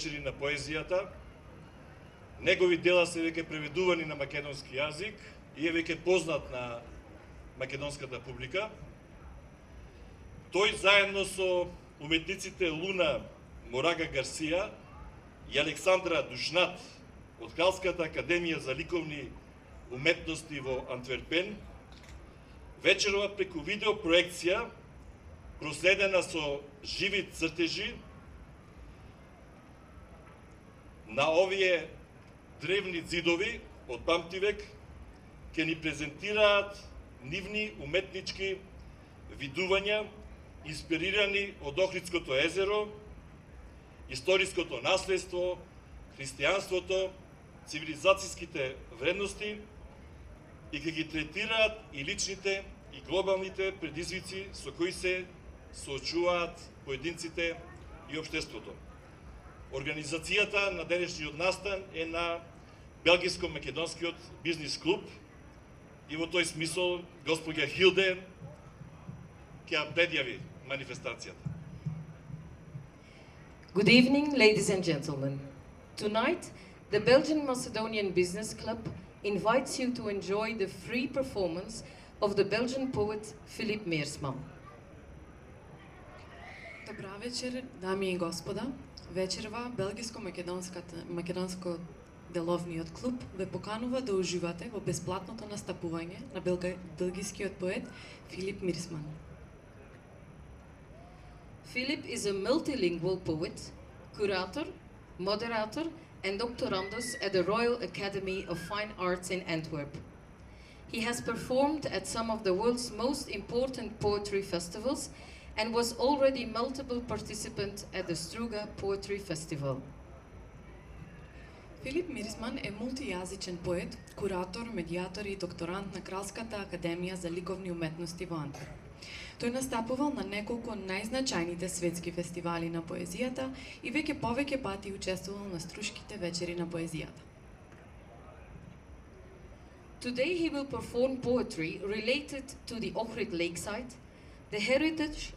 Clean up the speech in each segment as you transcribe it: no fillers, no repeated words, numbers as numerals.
вечери на поезијата. Негови дела се веќе преведувани на македонски јазик и е веќе познат на македонската публика. Тој заедно со уметниците MORAGA GARCIA и ALEXANDRA DUSCHNAT од Кралската академија за ликовни уметности во Антверпен вечерова преку видеопроекција проследена со живи цртежи на овие древни зидови од памтивек ќе ни презентираат нивни уметнички видувања инспирирани од Охридското езеро, историското наследство, христијанството, цивилизацијските вредности и ќе ги третираат и личните и глобалните предизвици со кои се соочуваат поединците и општеството. Организацијата на денешниот настан е на Белгијско-македонскиот бизнис клуб и во тој смисол госпоѓа HILDE ќе ја предјави манифестацијата. Good evening, ladies and gentlemen. Tonight, the Belgian-Macedonian Business Club invites you to enjoy the free performance of the Belgian poet PHILIP MEERSMAN. Добра вечер, дами и господа. Вечерва Белгијско-македонско деловниот клуб ве поканува да уживате во бесплатното настапување на белгискиот поет Филип Мирсман. Philip is a multilingual poet, curator, moderator, and doctorandus at the Royal Academy of Fine Arts in Antwerp. He has performed at some of the world's most important poetry festivals and was already multiple participant at the Struga Poetry Festival. Филип Мирсман е мултијазичен поет, куратор, медијатор и докторант на Кралската академија за ликовни уметности во Антверп. Тој настапувал на неколку најзначајните светски фестивали на поезијата и повеќе пати учествувал на Струшките вечери на поезијата. Today he will perform poetry related to the Ohrid lakeside, the heritage,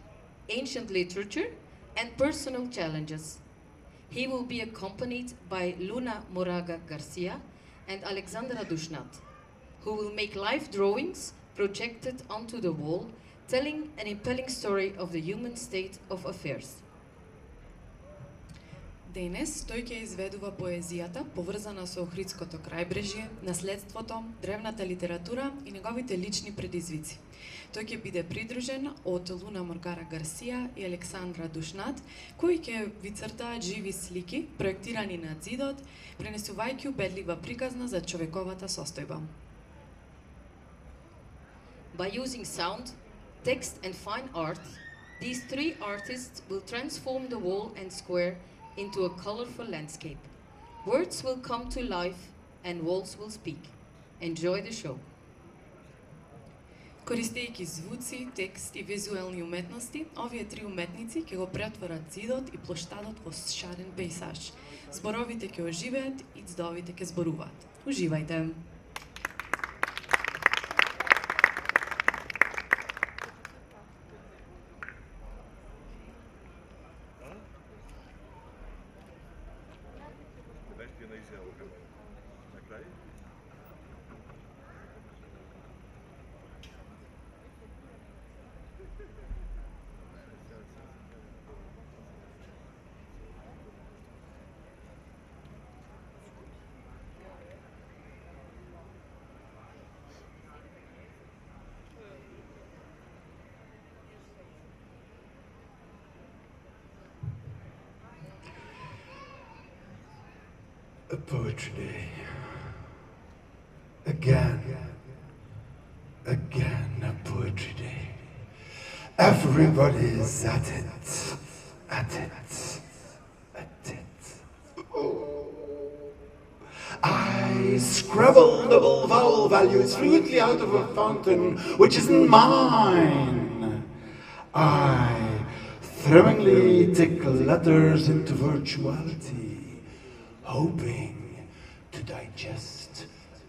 ancient literature, and personal challenges. He will be accompanied by MORAGA GARCIA and ALEXANDRA DUSCHNAT, who will make live drawings projected onto the wall, telling an impelling story of the human state of affairs. Денес тој ќе изведува поезијата поврзана со Охридското крајбрежје, наследството, древната литература и неговите лични предизвици. Тој ќе биде придружен од MORAGA GARCIA и ALEXANDRA DUSCHNAT, кои ќе ви цртаат живи слики, проектирани на зидот, пренесувајќи убедлива приказна за човековата состојба. By using sound, text and fine art, these three artists will transform the wall and square into a colorful landscape. Words will come to life and walls will speak. Enjoy the show. Користејќи звуци, текст и визуелни уметности, овие три уметници ќе го претворат зидот и плоштадот во шарен пејзаж. Зборовите ќе оживеат и ѕдовите ќе зборуваат. Уживајте! A poetry day. Again a poetry day. Everybody's at it. Oh. I scribble double vowel values fluently out of a fountain which isn't mine. I thrillingly tick letters into virtuality, hoping to digest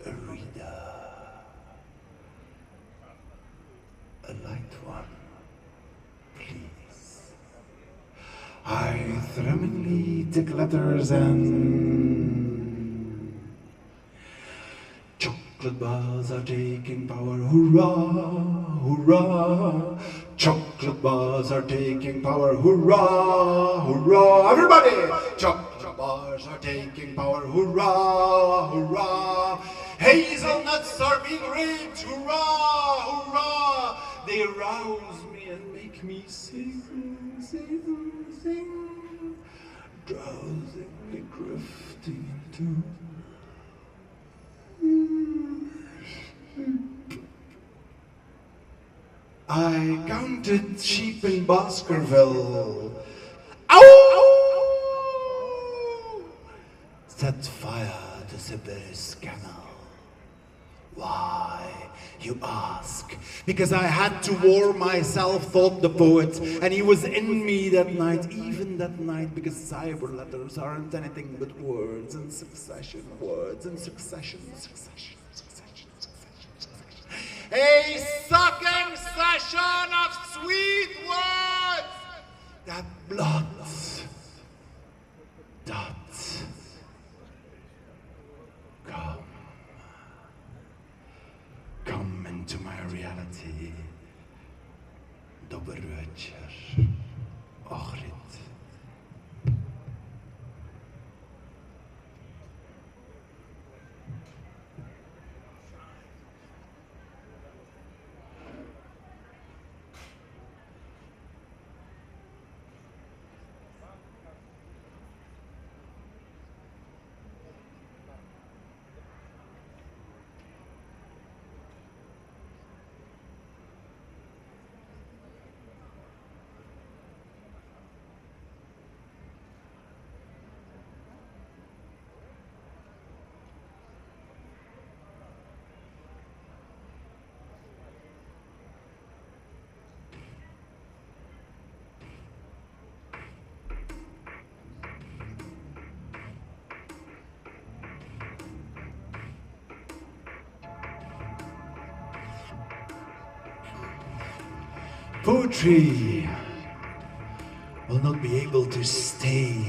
a reader. A light one, please. I thrillingly tick letters and chocolate bars are taking power, hurrah, hurrah. Chocolate bars are taking power, hurrah, hurrah. Everybody! Chocolate bars are taking power, hurrah, hurrah. Hazelnuts are being raped, hurrah, hurrah. They arouse me and make me sing, sing, sing. Drowsingly drifting into I counted sheep in Baskerville. Ow! Set fire to Sibir's camel. Why, you ask? Because I had to warm myself, thought the poet, and he was in me that night, even that night, because cyber letters aren't anything but words in succession, words in succession, succession. A sucking session of sweet words that blood doth come into my reality. Dobry wieczór, Ohrid. Poetry will not be able to stay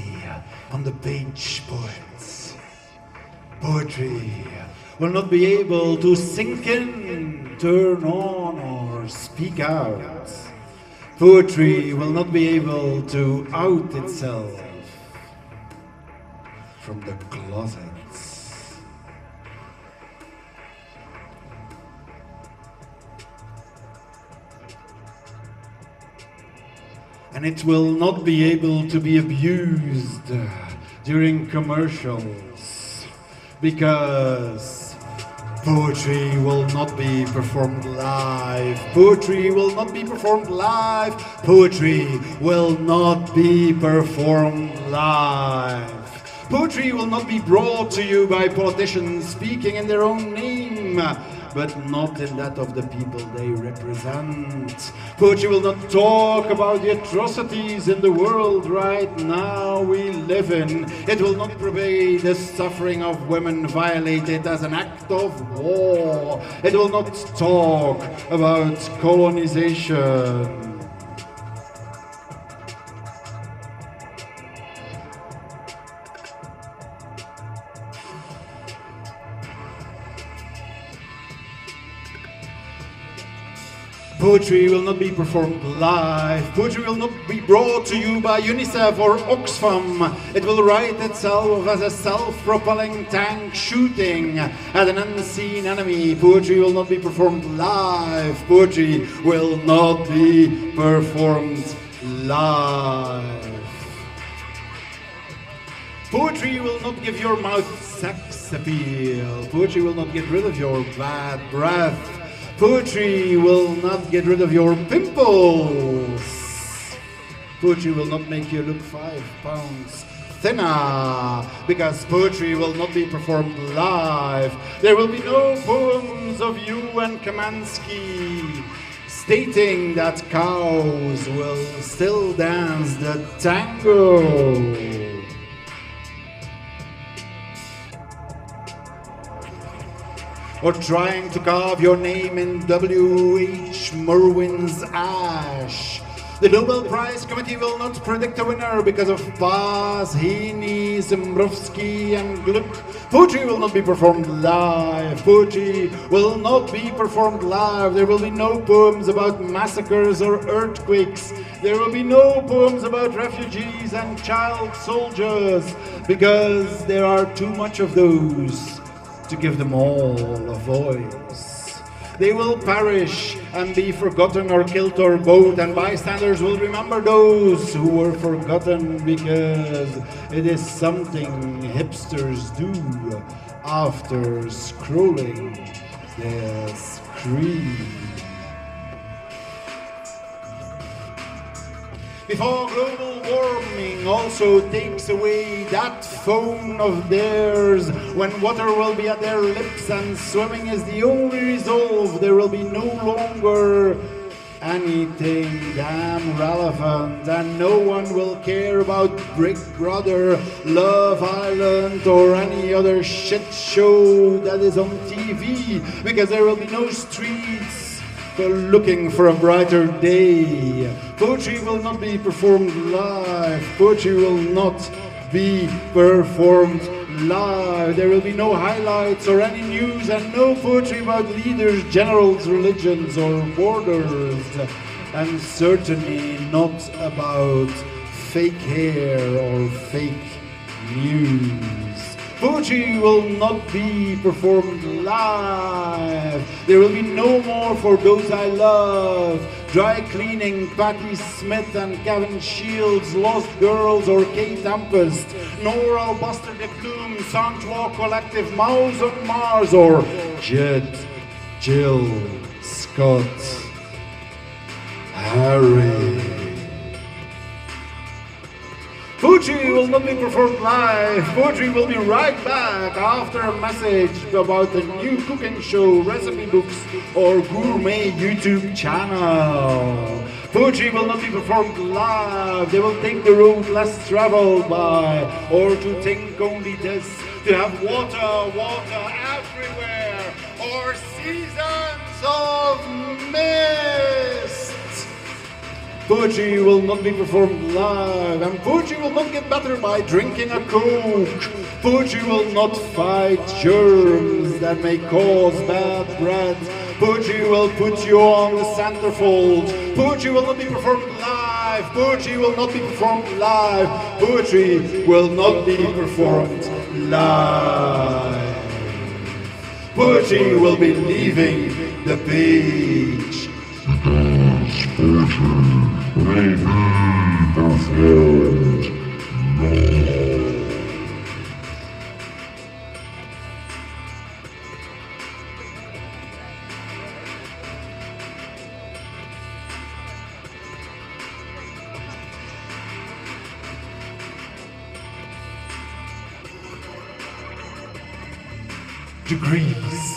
on the page, poets. Poetry will not be able to sink in, turn on, or speak out. Poetry will not be able to out itself from the closets. And it will not be able to be abused during commercials, because poetry will not be performed live. Poetry will not be performed live. Poetry will not be performed live. Poetry will not be brought to you by politicians speaking in their own name, but not in that of the people they represent. Poetry will not talk about the atrocities in the world right now we live in. It will not portray the suffering of women violated as an act of war. It will not talk about colonization. Poetry will not be performed live. Poetry will not be brought to you by UNICEF or Oxfam. It will write itself as a self-propelling tank shooting at an unseen enemy. Poetry will not be performed live. Poetry will not be performed live. Poetry will not give your mouth sex appeal. Poetry will not get rid of your bad breath. Poetry will not get rid of your pimples. Poetry will not make you look 5 pounds thinner, because poetry will not be performed live. There will be no poems of you and Kamansky stating that cows will still dance the tango. Or trying to carve your name in W.H. Merwin's ash. The Nobel Prize Committee will not predict a winner because of Paz, Heaney, Zimbrovsky and Gluck. Poetry will not be performed live. Poetry will not be performed live. There will be no poems about massacres or earthquakes. There will be no poems about refugees and child soldiers because there are too much of those to give them all a voice. They will perish and be forgotten or killed or both, and bystanders will remember those who were forgotten because it is something hipsters do after scrolling their screen. Before global warming also takes away that phone of theirs, when water will be at their lips and swimming is the only resolve, there will be no longer anything damn relevant, and no one will care about Big Brother, Love Island or any other shit show that is on TV, because there will be no streets looking for a brighter day. Poetry will not be performed live. Poetry will not be performed live. There will be no highlights or any news, and no poetry about leaders, generals, religions or borders, and certainly not about fake hair or fake news. Poetry will not be performed live. There will be no more For Those I Love, Dry Cleaning, Patti Smith and Kevin Shields, Lost Girls or Kate Tempest, nor Albuster de Plume, Santois Collective, Mouse on Mars or Jed, Jill, Scott, Harry. Poetry will not be performed live. Poetry will be right back after a message about the new cooking show, recipe books, or gourmet YouTube channel. Poetry will not be performed live. They will take the road less traveled by, or to think only this, to have water everywhere, or seasons of mist. Poetry will not be performed live, and poetry will not get better by drinking a Coke. Poetry will not fight germs that may cause bad breath. Poetry will put you on the centerfold. Poetry will not be performed live. Poetry will not be performed live. Poetry will not be performed live. Poetry will be leaving the page. Will be performed live. Degrees.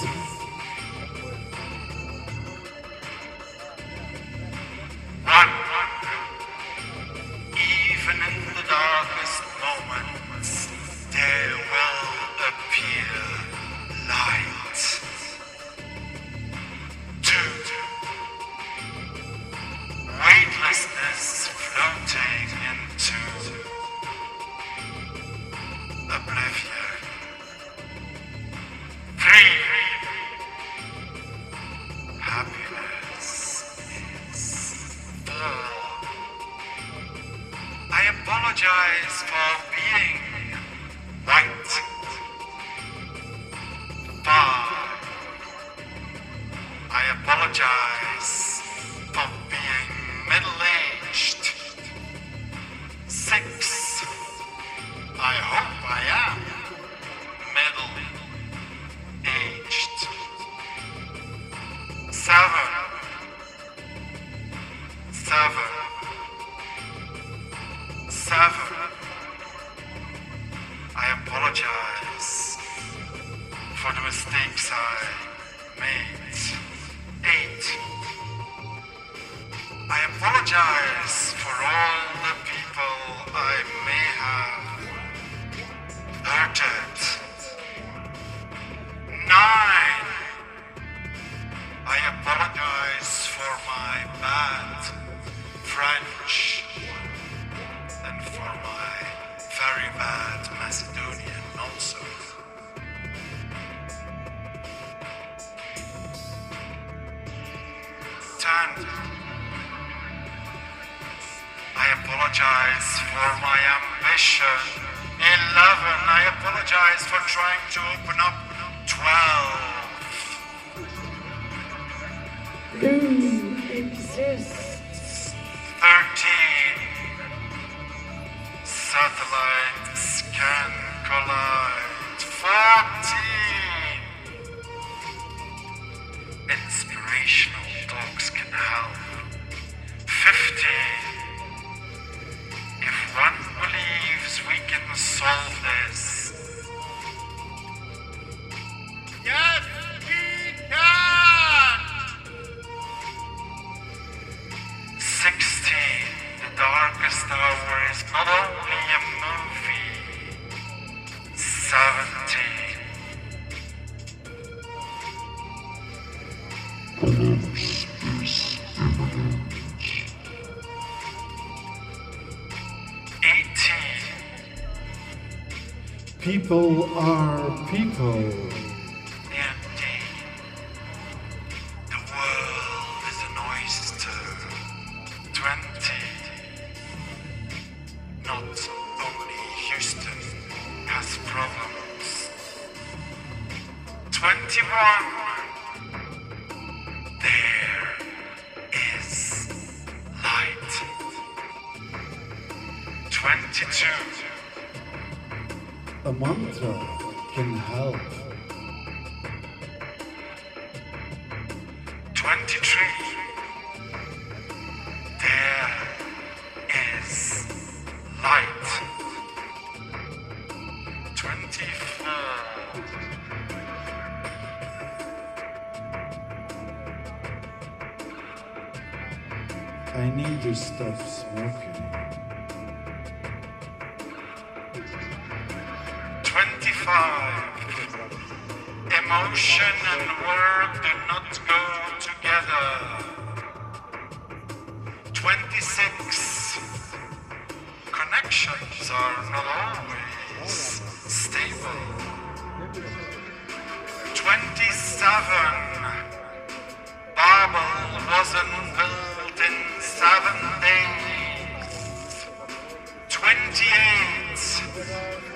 I apologize for my bad friend. hand. I apologize for my ambition. 11. I apologize for trying to open up. 12. Exists. 13. Satellites can collide. 14. Inspirational talks can help. 15. If one believes we can solve this. Yes, we can! 16. The Darkest Hour is not only a movie. 17. People are people. Indeed. The world is an oyster. 20. Not only Houston has problems. 21. There is light. 22. A mantra can help. 23. There is light. 24. I need to stop smoking. 25. Emotion and work do not go together. 26. Connections are not always stable. 27. Babel wasn't built in 7 days. 28.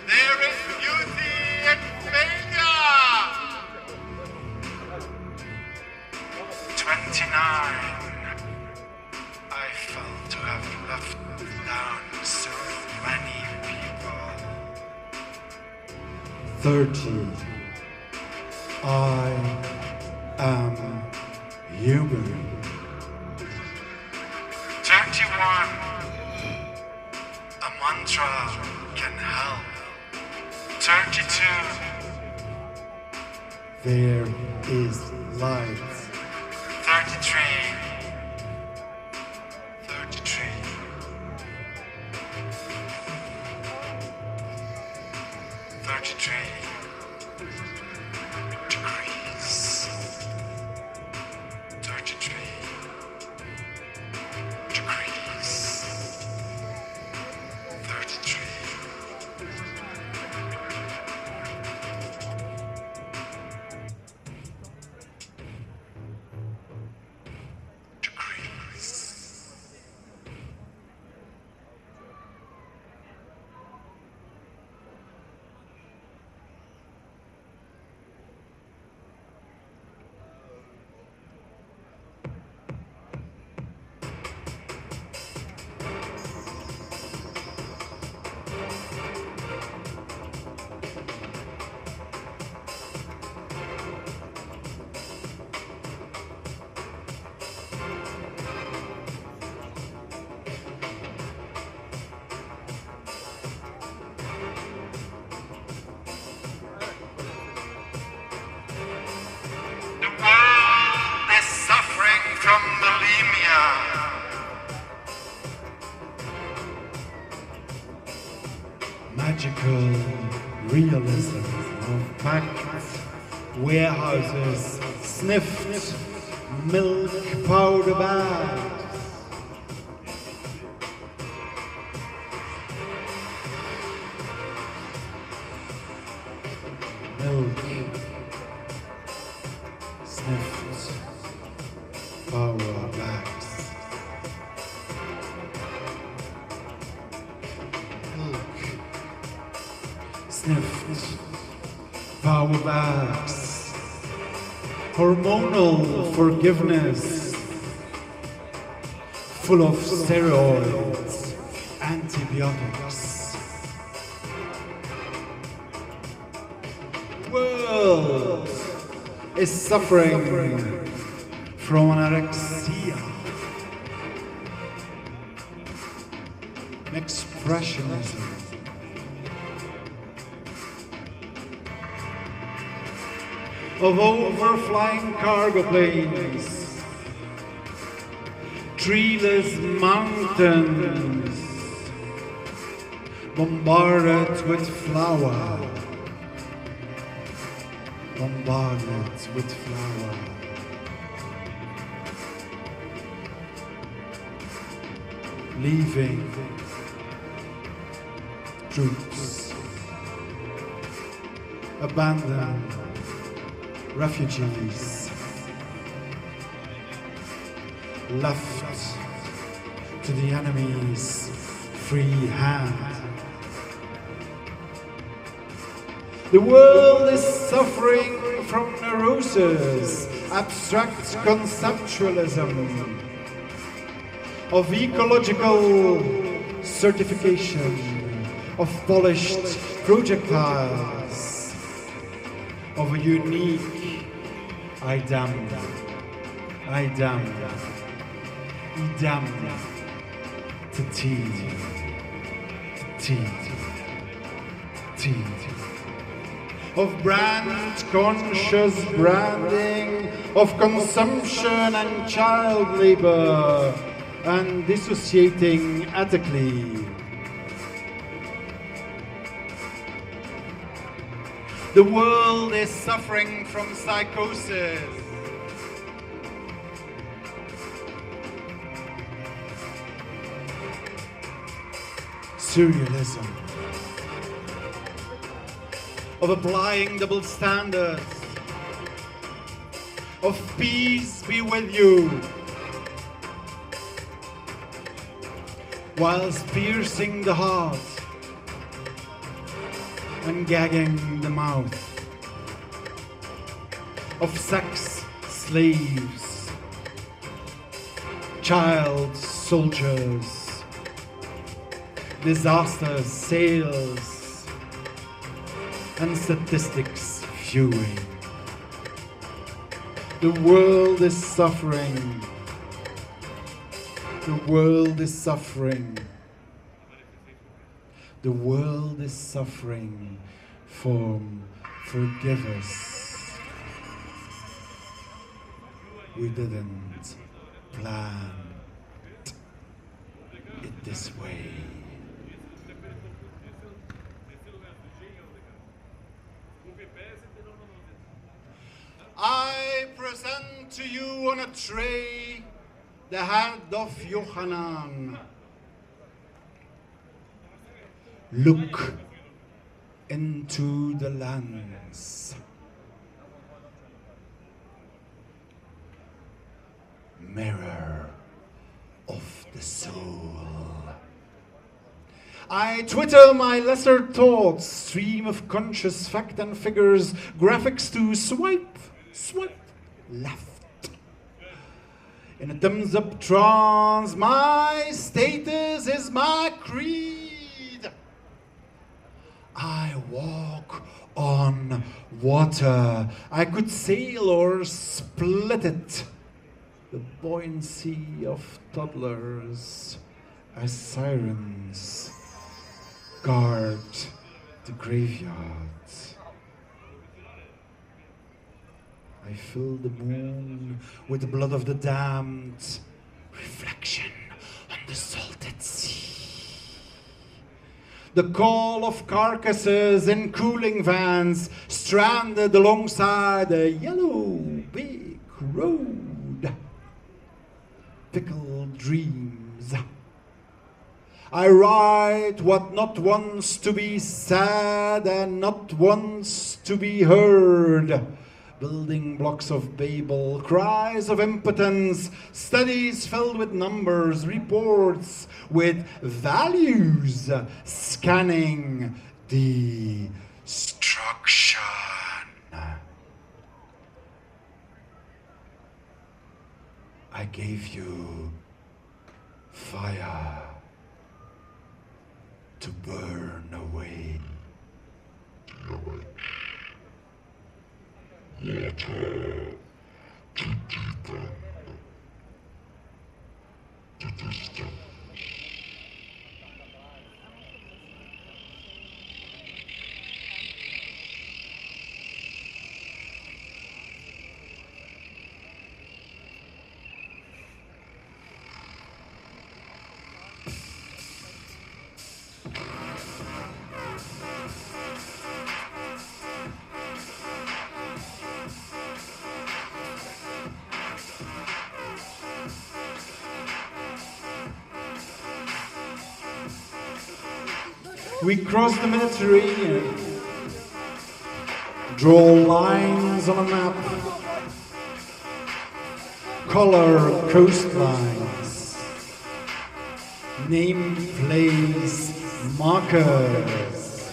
There is beauty in failure. 29. I felt to have left down so many people. 30. I am human. 31. A mantra can help. 32. There is light. 33. 33. 33 degrees. 33 degrees. 33. From bulimia. Magical realism of packed warehouses, sniffed milk powder bags. Milk sniffed power bags. sniffed power bags, hormonal forgiveness, full of steroids, antibiotics. World is suffering from anorexia, expressionism, of overflying cargo planes, treeless mountains, bombarded with flour, bombarded with flour. Leaving troops, abandoned refugees, left to the enemy's free hand. The world is suffering from neurosis, abstract conceptualism, of ecological certification, of polished projectiles, of a unique idam, to of brand-conscious branding, of consumption and child labor, and dissociating ethically. The world is suffering from psychosis. Surrealism. Of applying double standards. Of peace be with you. Whilst piercing the heart and gagging the mouth, of sex slaves, child soldiers, disaster sales, and statistics viewing. The world is suffering. The world is suffering. The world is suffering from forgive us. We didn't plan it this way. I present to you on a tray the head of Yohanan. Look into the lens. Mirror of the soul. I twitter my lesser thoughts, stream of conscious fact and figures, graphics to swipe left. In a thumbs up trance, my status is my creed. I walk on water. I could sail or split it. The buoyancy of toddlers as sirens guard the graveyard. I fill the moon with the blood of the damned, reflection on the salted sea. The call of carcasses in cooling vans stranded alongside a yellow big road. Pickled dreams. I write what not wants to be said and not wants to be heard. Building blocks of Babel, cries of impotence, studies filled with numbers, reports with values, scanning the destruction. I gave you fire to burn away. We cross the Mediterranean, draw lines on a map, color coastlines, name place markers,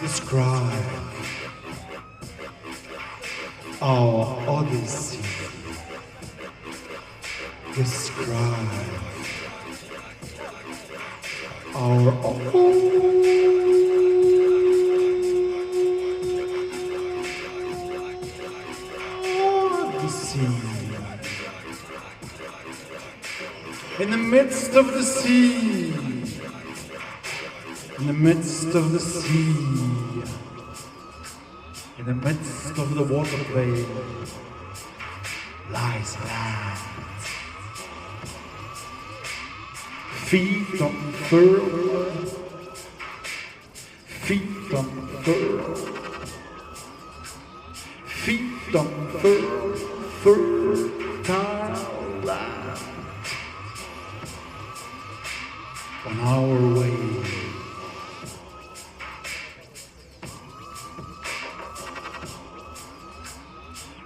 describe our odyssey, describe our odyssey. In the midst of the sea, in the midst of the sea, in the midst of the waterway lies land. Feet on fur, feet on fur, feet on fur, fertile land. On our way,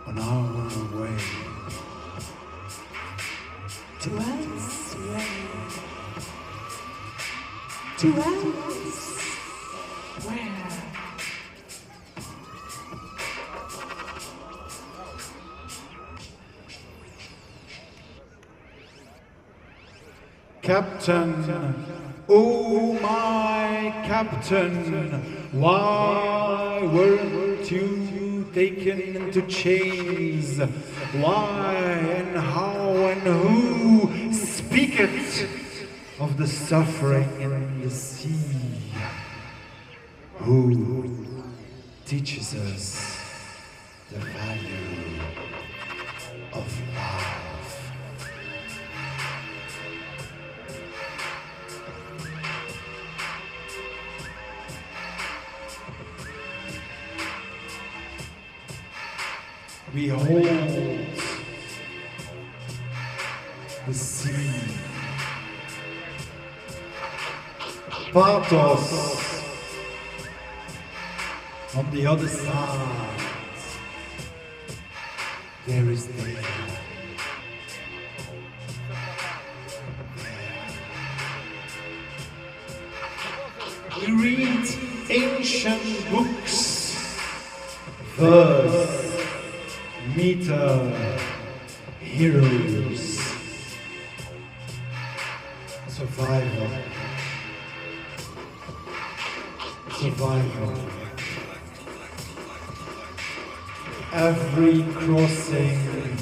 on our way to elsewhere. To us, where? Captain, oh my captain, why weren't you taken into chains? Why and how and who speaketh of the suffering in the sea? Who teaches us the value of love? Behold the sea. Pathos on the other side. There is the we read ancient books, verse, meter, heroes, survival. Survival. Every crossing,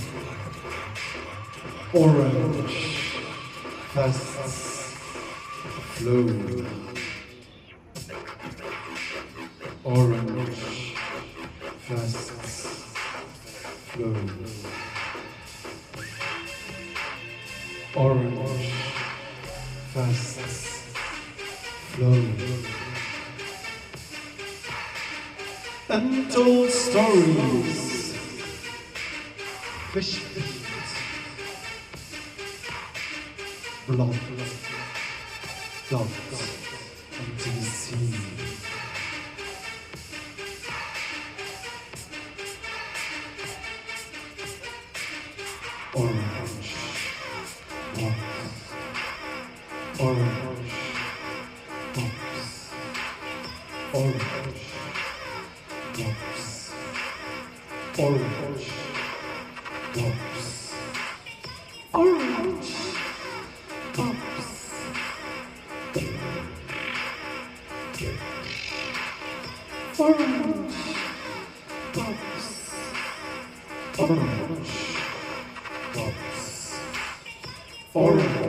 orange, vests, flow. Orange, vests, flow. Orange, vests, flow. Untold stories, fish feet, blood, dogs into the sea. Orange, box, orange, box. orange, drops, orange, drops, orange, drops, orange, drops, orange, drops, orange,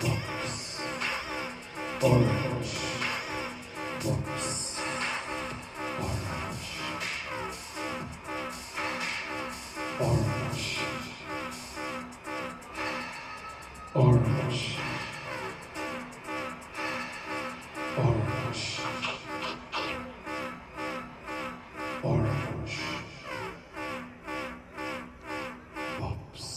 drops, orange, drops, orange, orange, orange, orange, orange, pops.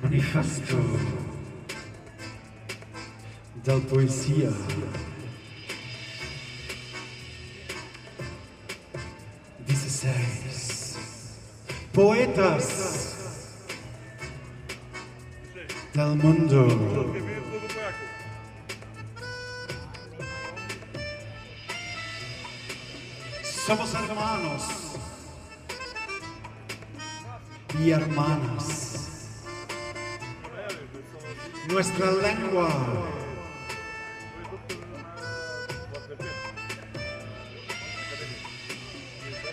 Manifesto da poesia. Dieciséis poetas del mundo. Somos hermanos y hermanas. Nuestra lengua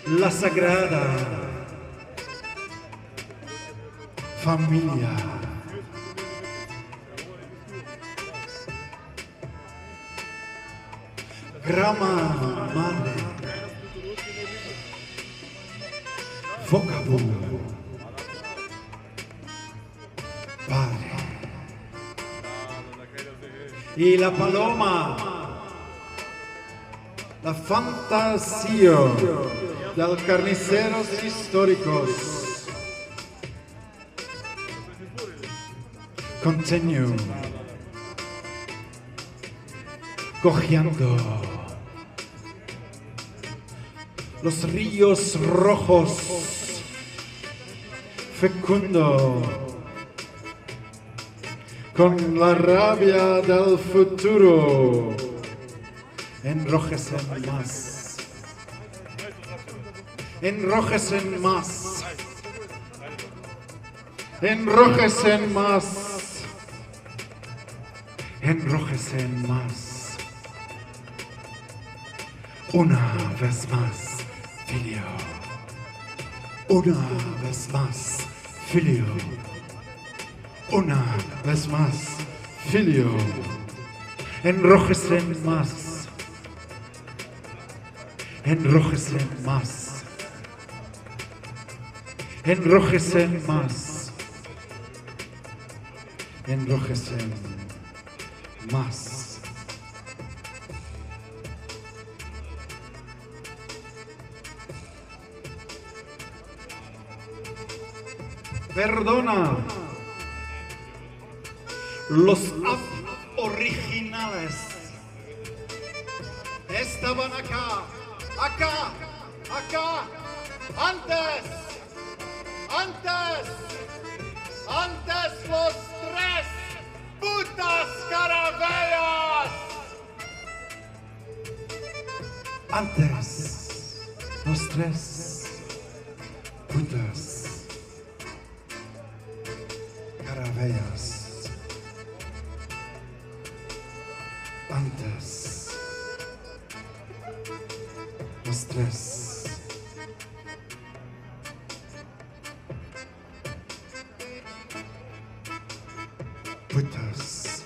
la sagrada familia. Grama madre, vocabulario, padre. Y la paloma, la fantasía de carniceros históricos. Continúo cogiendo los ríos rojos, fecundo, con la rabia del futuro, enrojecen más, enrojecen más, enrojecen más, enrojecen más. Una vez más, filio. Una vez más, filio. Una vez más, filio. Enrojecen más. Enrojecen más. Enrojecen más. Enrojecen más. Perdona los originales estaban acá, antes los tres putas carabelas, antes los tres putas carabelas. Antes, los tres. Putas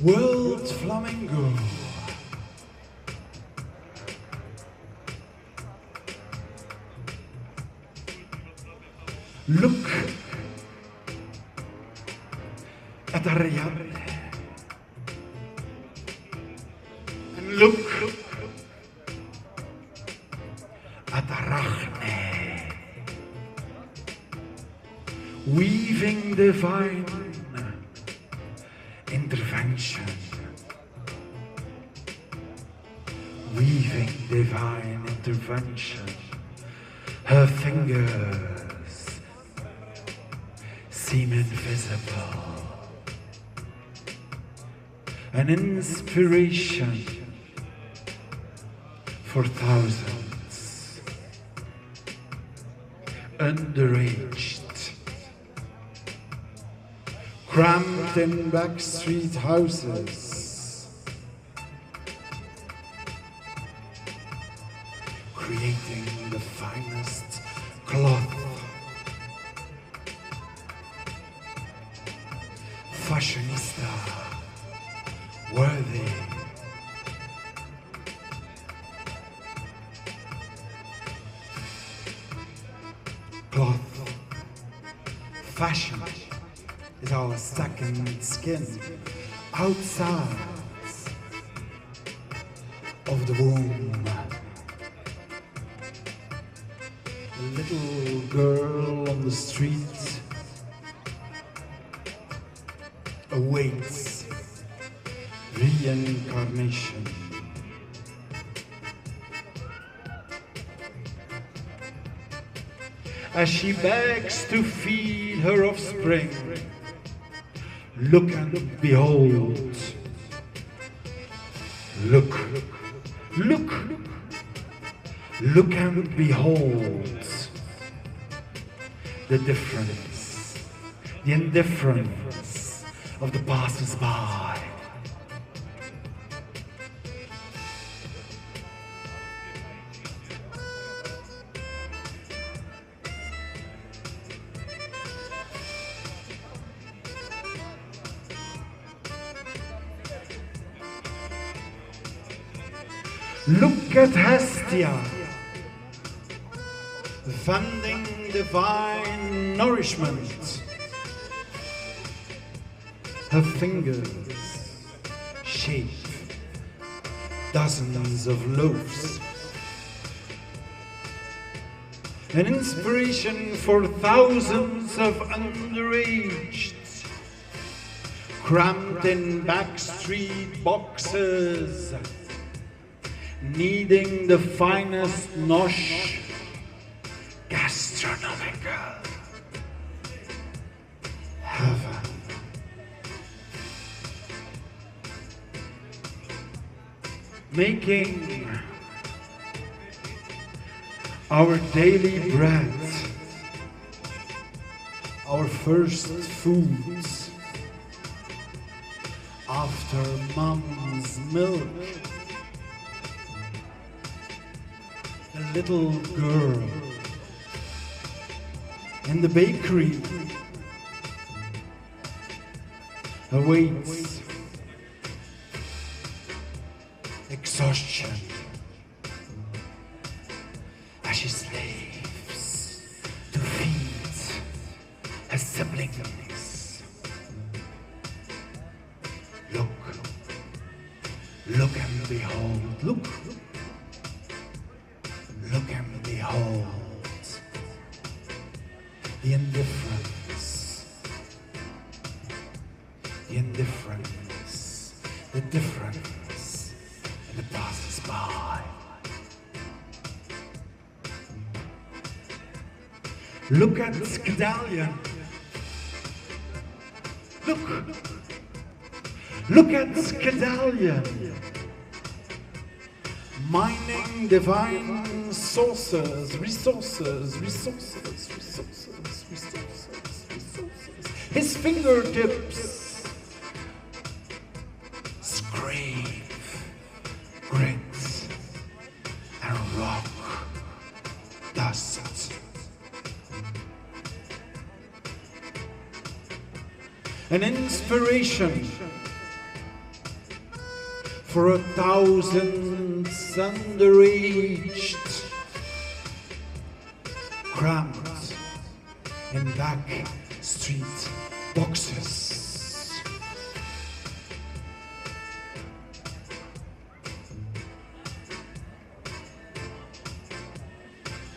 World Flamingo. Look at Ariadne and look at Arachne, weaving divine intervention, weaving divine intervention. Her fingers seem invisible, an inspiration for thousands, underaged, crammed in backstreet houses, creating the finest cloth, fashionista, worthy, cloth, fashion is our second skin outside of the womb. A little girl on the street awaits reincarnation. As she begs to feed her offspring, look and behold. Look, look, look and behold the difference, the indifference of the passers-by. Look at Hestia, funding divine nourishment. Her fingers shape dozens of loaves, an inspiration for thousands of underaged, crammed in backstreet boxes, needing the finest nosh gastronomical heaven. Making our daily bread, our first foods after mom's milk. A little girl in the bakery awaits exhaustion as she slaves to feed her siblings. Look, look and behold, look. Look and behold the indifference, the indifference, the difference in the passers-by. Look at Skadalion. Look at Skadalion. Mining divine sources, resources. His fingertips scrape grit and rock dust. An inspiration for 1,000 underaged, cramped in back street boxes.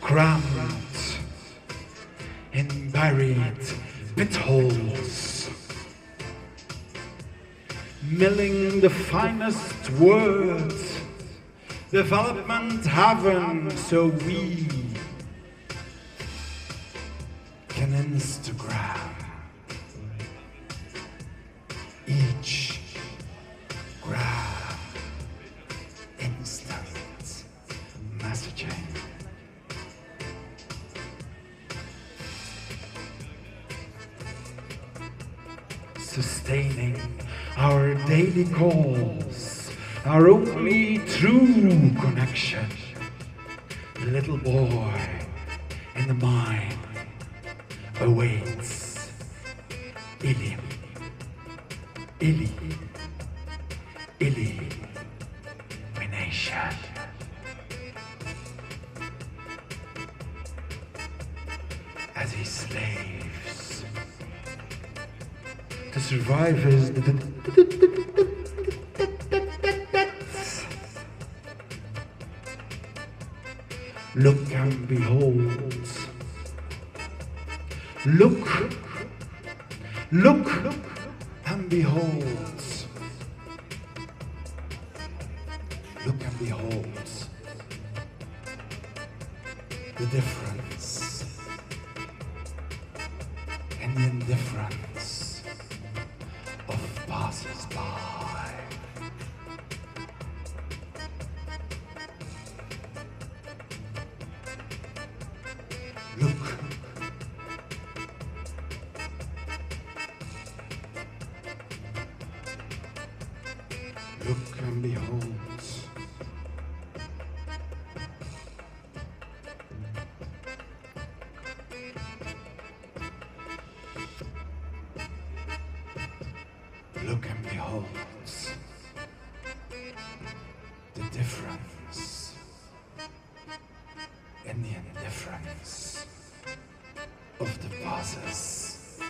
Cramped in buried pit holes, milling the finest words, development heaven, so we can Instagram each grab instant messaging. Sustaining our daily calls, our only true connection. The little boy in the mine awaits elimination. As he slaves to survive his look and behold. Look and behold. Look and behold the difference and the indifference of passers-by. Look. Look and behold. Look and behold the difference and the indifference of the passers-by.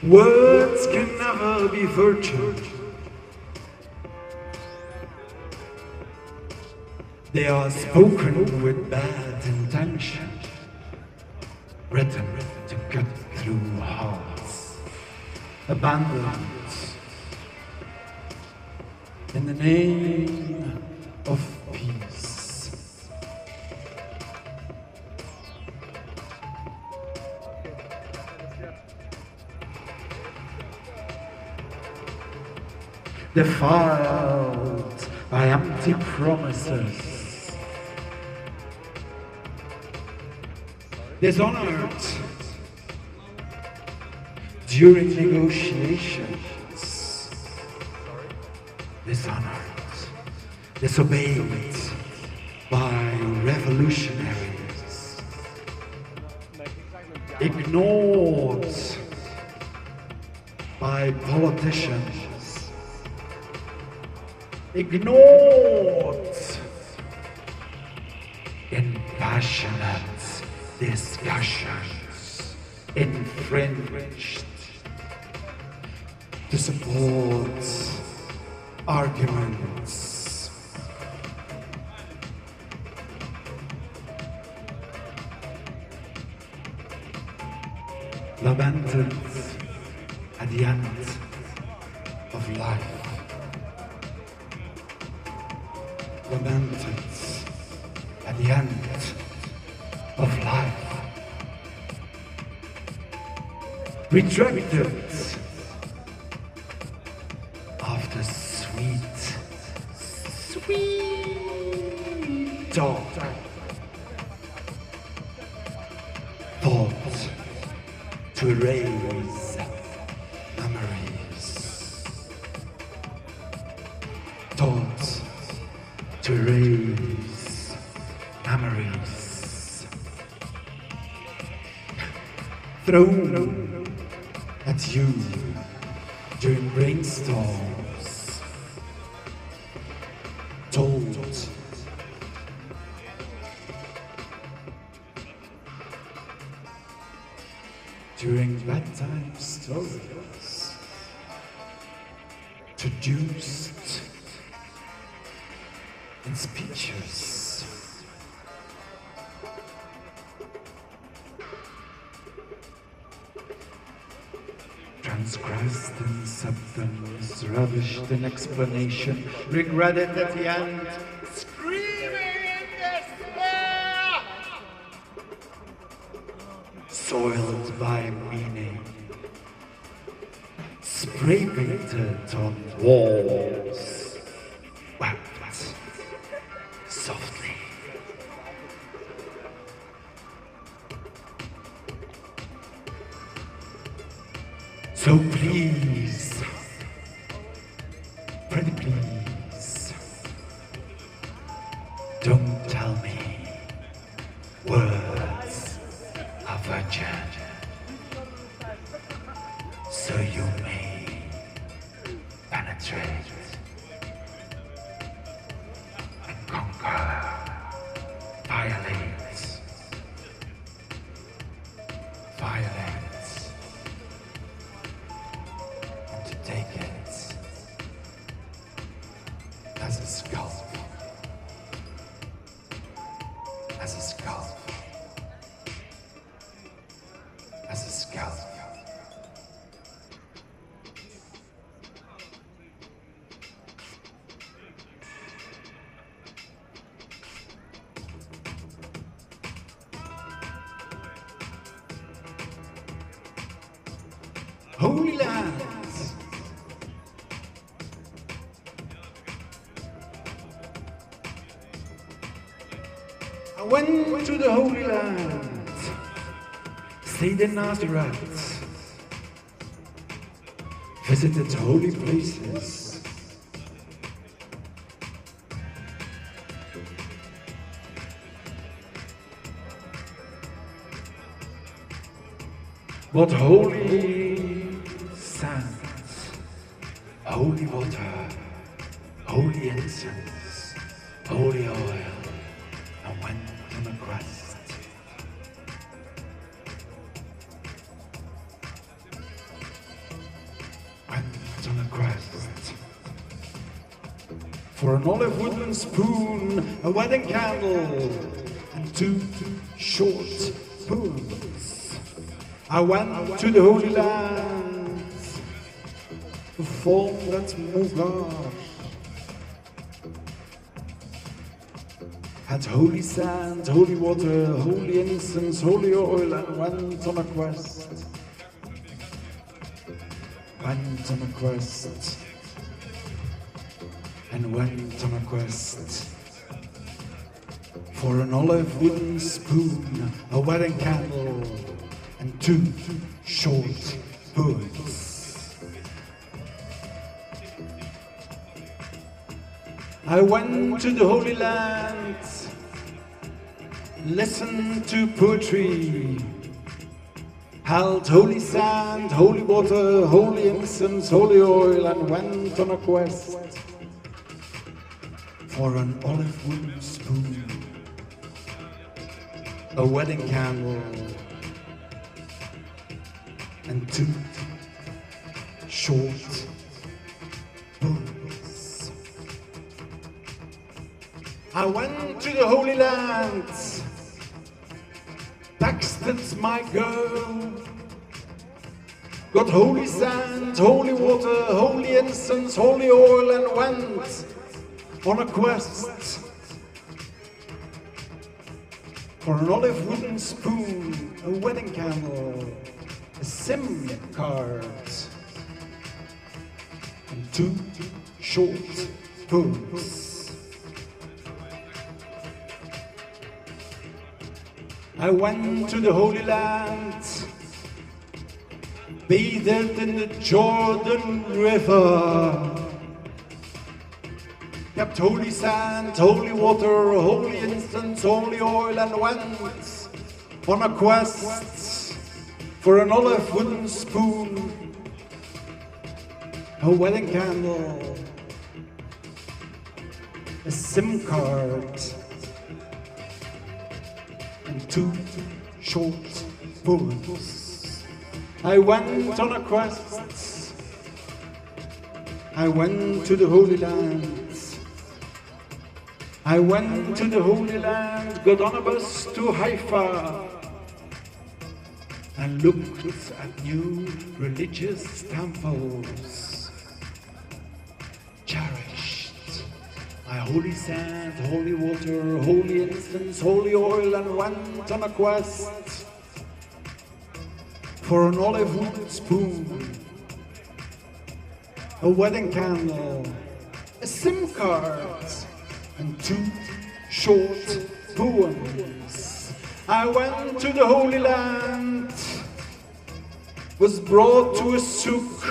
Words can never be virtue. They are spoken with bad intention, written to cut through hearts, abandoned in the name of peace. Defiled by empty promises, dishonored during negotiations, dishonored, disobeyed by revolutionaries, ignored by politicians, ignored in passionate discussions, infringed to support arguments. Lamented at the end of life. lamented at the end of life, retracted after sweet talk, thought to erase memories, thought to erase memories, thrown at you during brainstorms, told during bedtime stories, traduced in speeches, transgressed in substance, ravished in explanation, regretted at the end, screaming in despair, soiled by meaning, spray painted on walls, wept softly. So please, pretty please, don't tell me words are virgin, so you may penetrate and conquer, violate, and to take it as a scalp, as a scalp, as a scalp. Holy lands, I went to the Holy Land, stayed in Nazareth, visited holy places, but holy sand, holy water, holy incense, holy oil, and went on a quest. Went on a quest for an olive wooden spoon, a wedding candle, and 2 short spoons. I went to the Holy Land to form that MORAGA. Had holy sand, holy water, holy incense, holy oil, and went on a quest. Went on a quest. And went on a quest for an olive wooden spoon, a wedding candle, and 2 short hoods. I went to the Holy Land, listened to poetry, held holy sand, holy water, holy incense, holy oil, and went on a quest for an olive wooden spoon, a wedding candle, and 2 short boots. I went to the Holy Land, texted my girl, got holy sand, holy water, holy incense, holy oil, and went on a quest For an olive wooden spoon, a wedding candle, a SIM card, and 2 short poems. I went to the Holy Land, bathed in the Jordan River, kept holy sand, holy water, holy incense, holy oil, and went on a quest for an olive wooden spoon, a wedding candle, a SIM card, and 2 short poems. I went on a quest, I went to the Holy Land, I went to the Holy Land, got on a bus to Haifa, and looked at new religious temples. Cherished my holy sand, holy water, holy incense, holy oil, and went on a quest for an olive wood spoon, a wedding candle, a SIM card, and 2 short poems. I went to the Holy Land, was brought to a souk,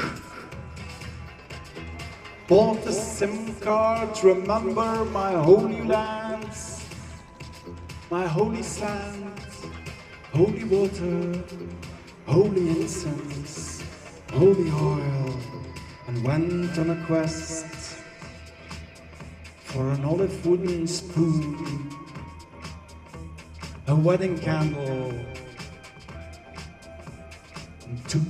bought a SIM card to remember my holy lands, my holy sand, holy water, holy incense, holy oil, and went on a quest for an olive wooden spoon, a wedding candle, and 2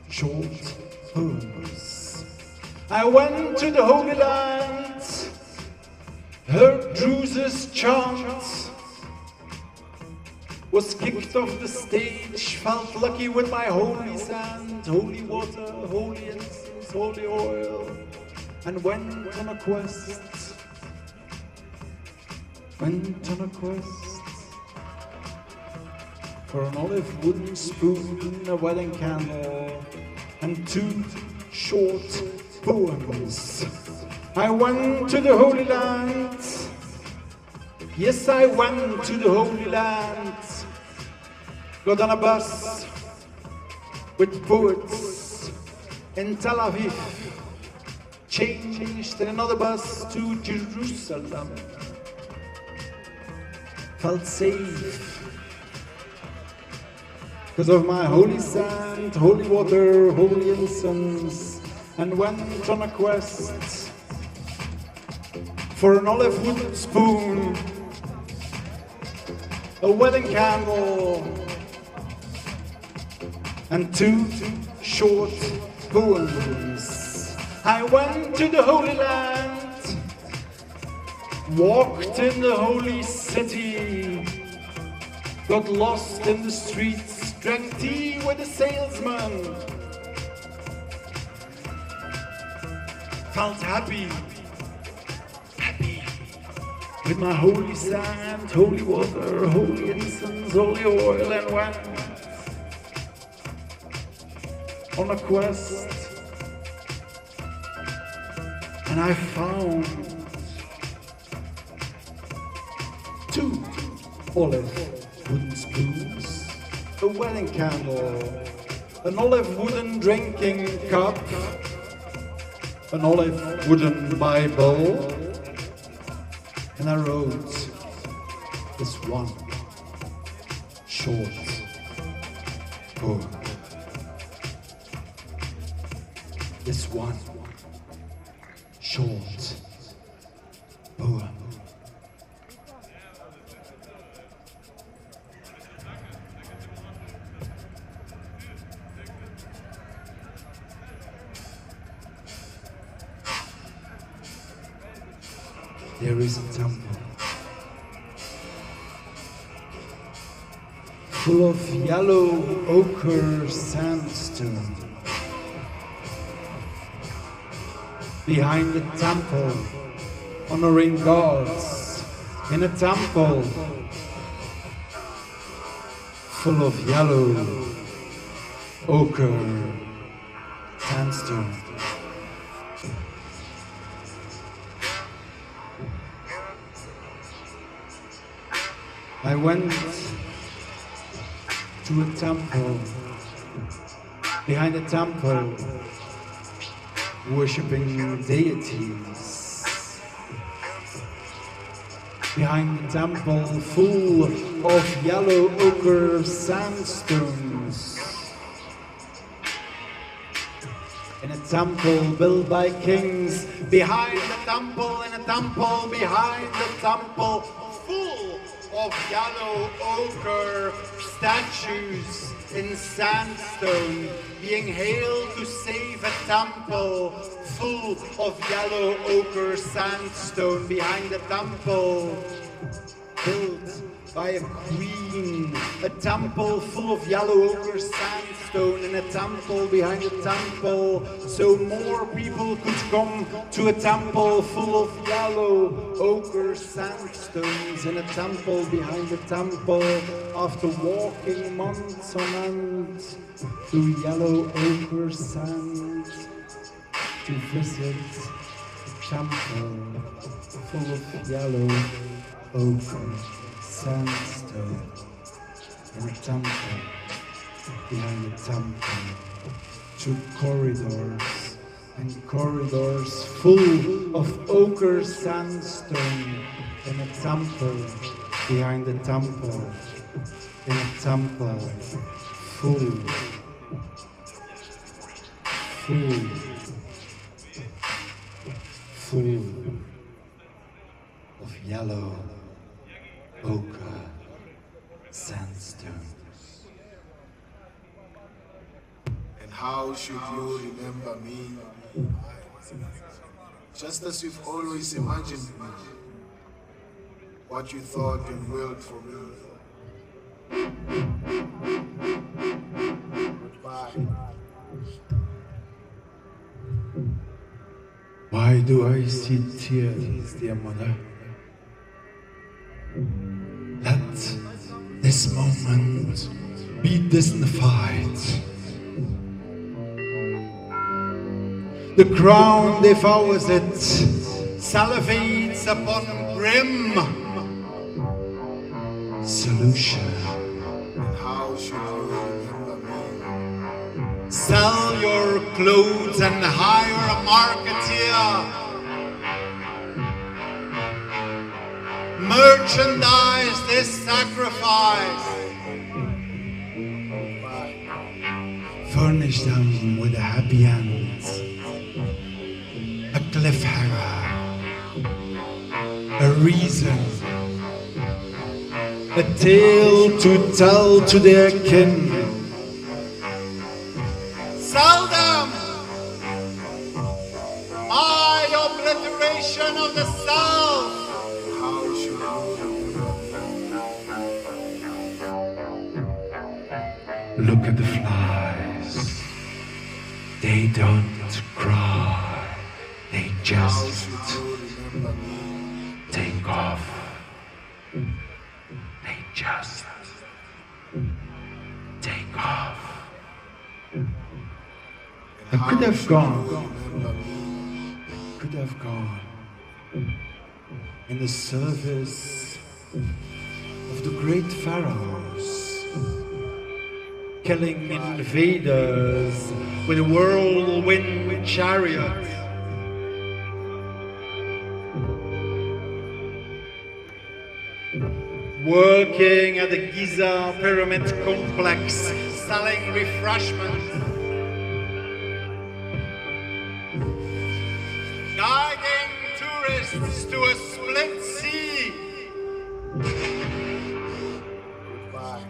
short poems. I went to the Holy Land, heard Druse's chant, was kicked off the stage, felt lucky with my holy sand, holy water, holy incense, holy oil, and went on a quest. Went on a quest for an olive wooden spoon, a wedding candle, and 2 short poems. I went to the Holy Land. Yes, I went to the Holy Land. Got on a bus with poets in Tel Aviv. Changed in another bus to Jerusalem. Felt safe because of my holy sand, holy water, holy incense, and went on a quest for an olive wood spoon, a wedding candle, and 2 short poems. I went to the Holy Land, walked in the holy city, got lost in the streets, drank tea with a salesman, felt happy with my holy sand, holy water, holy incense, holy oil, and went on a quest, and I found 2 olive wooden spoons, a wedding candle, an olive wooden drinking cup, an olive wooden Bible, and I wrote this 1 short poem. This 1 short poem. There is a temple full of yellow ochre sandstone. Behind the temple, honoring gods in a temple, full of yellow ochre sandstone. I went to a temple, behind a temple, worshipping deities. Behind the temple full of yellow ochre sandstones. In a temple built by kings, behind the temple, in a temple behind the temple, full of yellow ochre statues in sandstone, being hailed to save a temple full of yellow ochre sandstone behind the temple, built by a queen, a temple full of yellow ochre sandstone in a temple behind a temple, so more people could come to a temple full of yellow ochre sandstones in a temple behind a temple after walking months on end through yellow ochre sand to visit a temple full of yellow ochre sandstone in a temple behind a temple, through corridors and corridors full of ochre sandstone in a temple behind a temple, in a temple full of yellow ochre sandstones. And how should you remember me? Just as you've always imagined me, what you thought and willed for me. Goodbye. Why do I see tears, dear mother? Let this moment be dignified. The crown devours it, salivates upon brim. Solution. And how should you remember me? Sell your clothes and hire a marketeer. Merchandise this sacrifice. Furnish them with a happy end, a cliffhanger, a reason, a tale to tell to their kin. Sell them! My obliteration of the South! How should you Look at the flies. They don't cry. They just take off. They just take off. I could have gone. Could have gone in the service of the great pharaohs, killing invaders with a whirlwind chariot. Working at the Giza Pyramid Complex, selling refreshments. Guiding tourists to a split sea. Goodbye.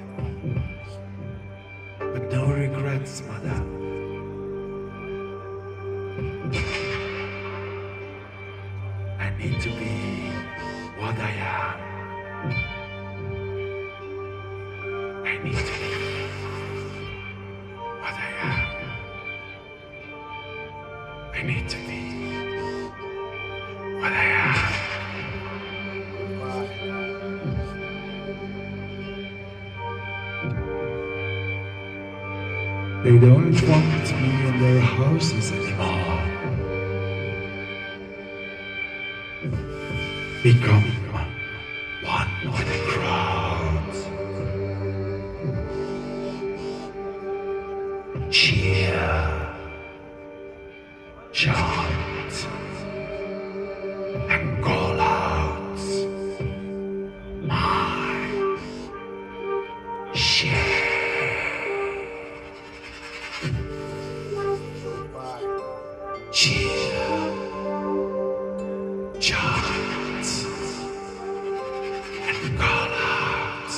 But no regrets, mother. I need to be what I am. I need to be what I am. I need to be what I am. Goodbye. They don't want me in their houses anymore. Become one with the crowd. Cheer, chant, and call out my share. Cheer, chant, and call out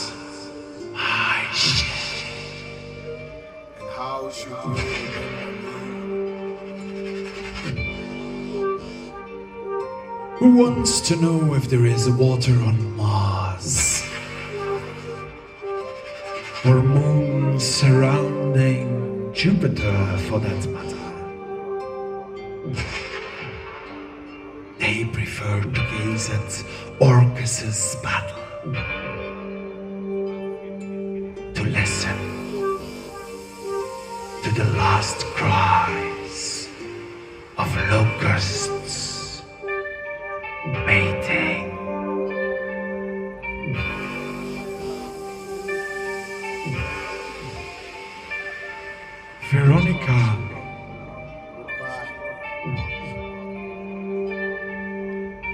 my share. And how should you Who wants to know if there is water on Mars? Or moons surrounding Jupiter, for that matter? They prefer to gaze at Orcus's battle, to listen to the last cries of locusts mating. Veronica,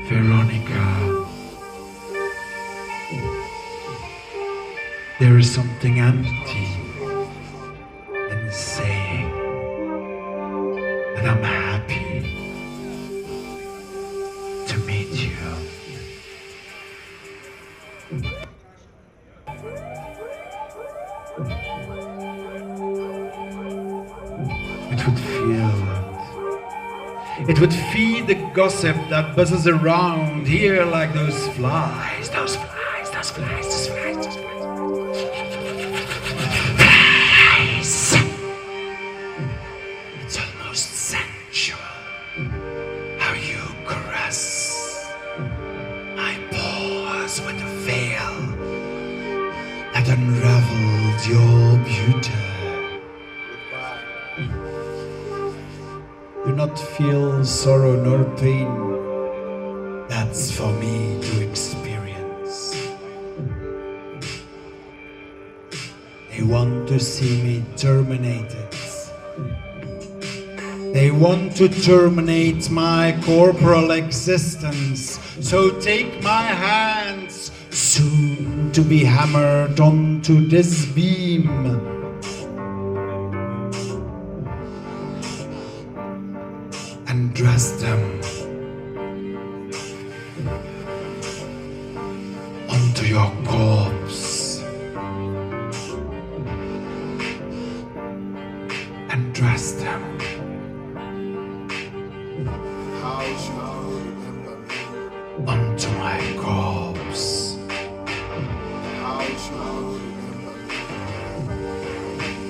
Veronica, there is something empty in saying that I'm happy to meet you. It would feed the gossip that buzzes around here like those flies, those flies, those flies, those flies, those flies. Flies! It's almost sensual how you caress my paws with a veil that unraveled your beauty. Do not feel sorrow nor pain. That's for me to experience. They want to see me terminated. They want to terminate my corporal existence. So take my hands, soon to be hammered onto this beam. And dress them onto your corpse, and dress them. How should you remember me? Onto my corpse. How should you remember me?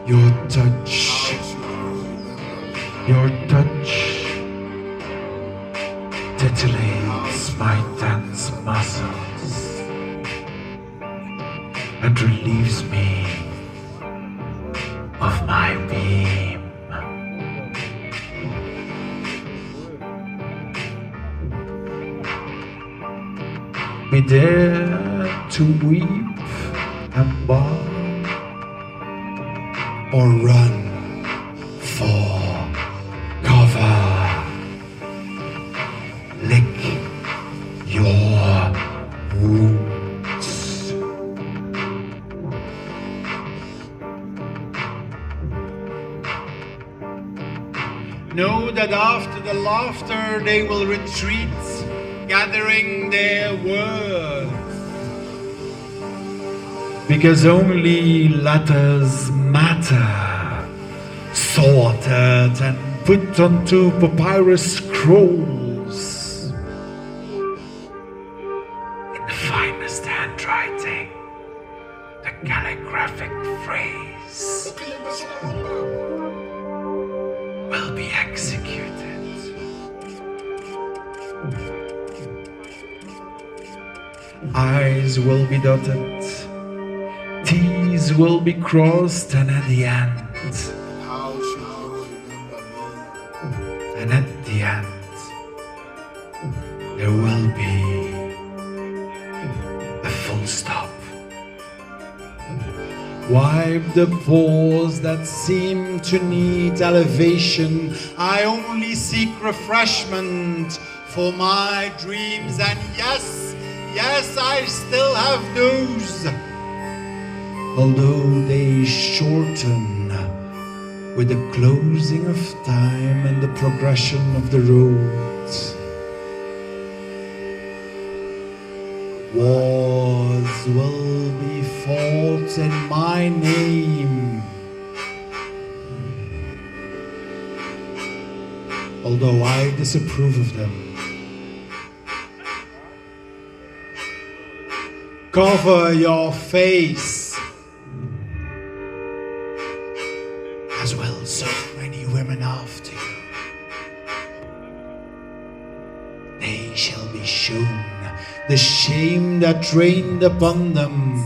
Your touch. Your touch titillates my tense muscles and relieves me of my beam. Be there to weep and bawl or run for cover. Lick your wounds. Know that after the laughter they will retreat, gathering their words. Because only letters matter, sorted and put onto papyrus scrolls in the finest handwriting, the calligraphic phrase will be executed. I's will be dotted, T's will be crossed, and at the end, How should you remember me? and at the end, there will be a full stop. Wipe the pores that seem to need elevation. I only seek refreshment for my dreams, and yes, I still have those. Although they shorten with the closing of time and the progression of the road. Wars will be fought in my name, although I disapprove of them. Cover your face, as well so many women after you. They shall be shown the shame that rained upon them.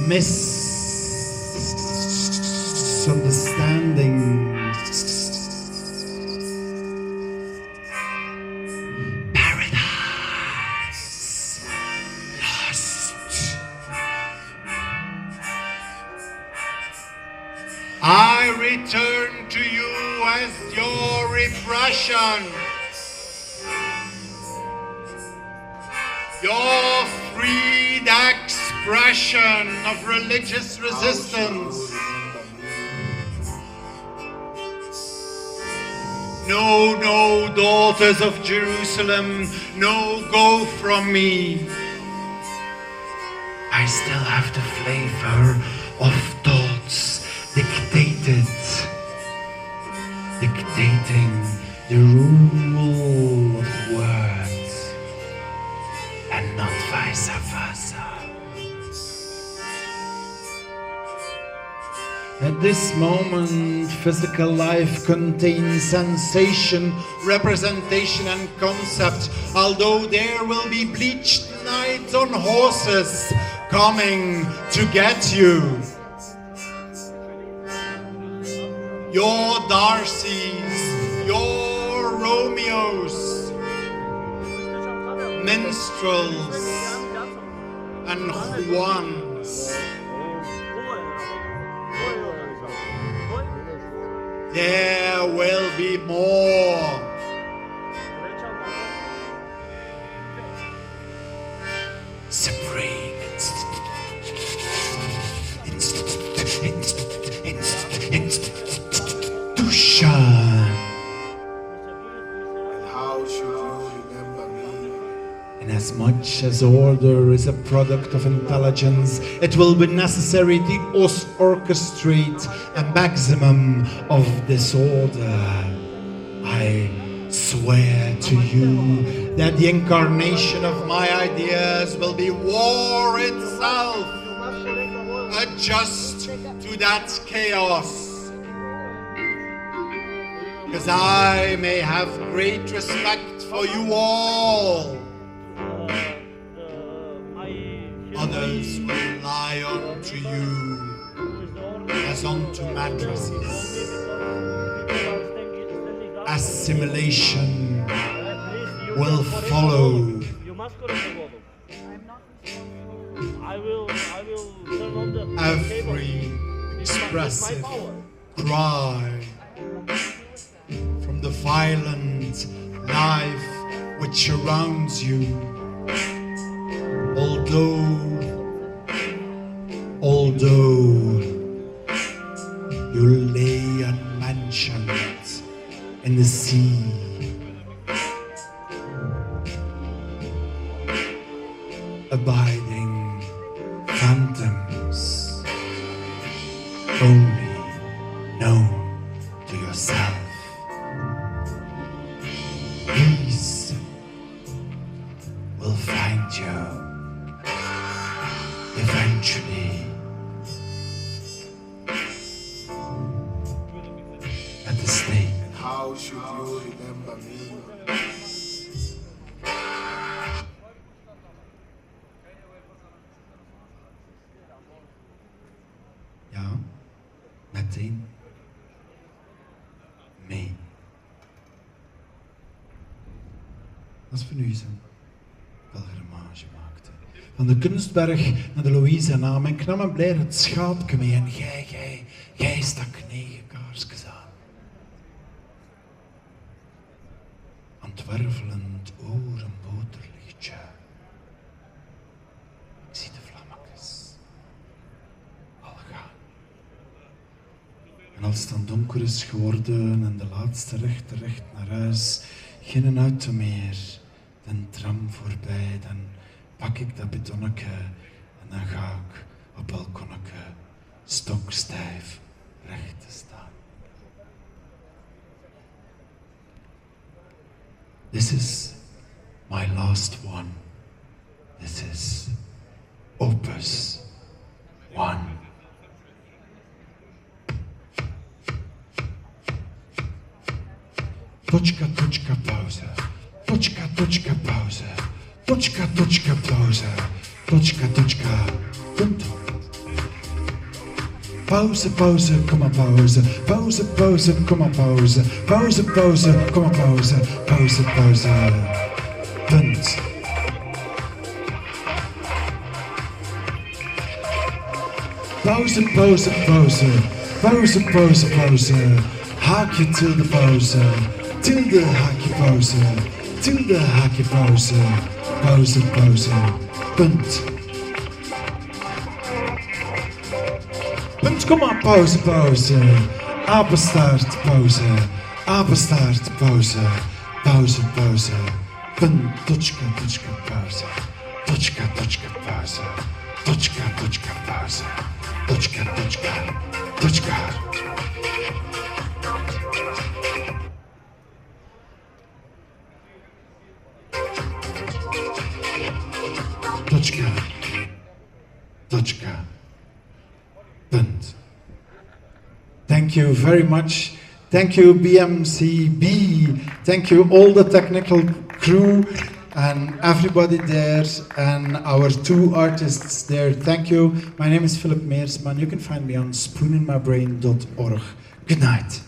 Misunderstandings. Paradise lost. I return to you as your repression. Your freed expression of religious resistance. No, no, daughters of Jerusalem, no, go from me. I still have the flavor of thoughts dictating the rule of words, and not vice versa. At this moment, physical life contains sensation, representation, and concept, although there will be bleached knights on horses coming to get you. Your Darcys, your Romeos, minstrels, and Juans. There will be more. Supreme institution. How should you remember me? Inasmuch as order is a product of intelligence, it will be necessary to orchestrate a maximum of disorder. I swear to you that the incarnation of my ideas will be war itself. Adjust to that chaos, because I may have great respect for you all. Others will lie onto you as onto mattresses. Assimilation will follow. Every expressive cry from the violent life which surrounds you, although you lay unmentioned in the sea, abiding phantoms only known to yourself. Peace will find you eventually at the stake. How should you remember me? meteen mee. Als we nu zijn pelgrimage maakten. Van de Kunstberg naar de Louise naam en ik nam en blij het schaapje mee en jij stak 9 kaarsjes aan. Aan het wervelend oor een boterlichtje. Ik zie de vlammetjes al gaan. En als het dan donker is geworden en de laatste recht naar huis, geen auto meer, de tram voorbij, dan pak ik dat betonneke en dan ga ik op balkonneke stokstijf recht te staan. This is my last one. This is Opus 1. Točka, točka, pauze. Točka, točka, pauze. Točka, točka, pauze. Točka, točka, punt. Pauze, pauze, komma pauze. Pauze, pauze, komma pauze. Pauze, pauze, komma pauze. Pauze, pauze, punt. Pauze, pauze, pauze. Pauze, pauze, pauze. Haakje tilde pauze. Tilde haakje pauze. Tilde haakje pauze. Pauze, pauze. Punt. Punt, komma, pauze, pauze. Apenstaart, pauze. Apenstaart, pauze. Pauze, pauze. Punt, točka, točka, pauze. Točka, točka, pauze. Točka, točka, pauze. Točka, točka, točka. Točka, točka, punt. Thank you very much. Thank you BMCB. Thank you all the technical crew and everybody there and our 2 artists there. Thank you. My name is PHILIP MEERSMAN. You can find me on spooninmybrain.org. Good night.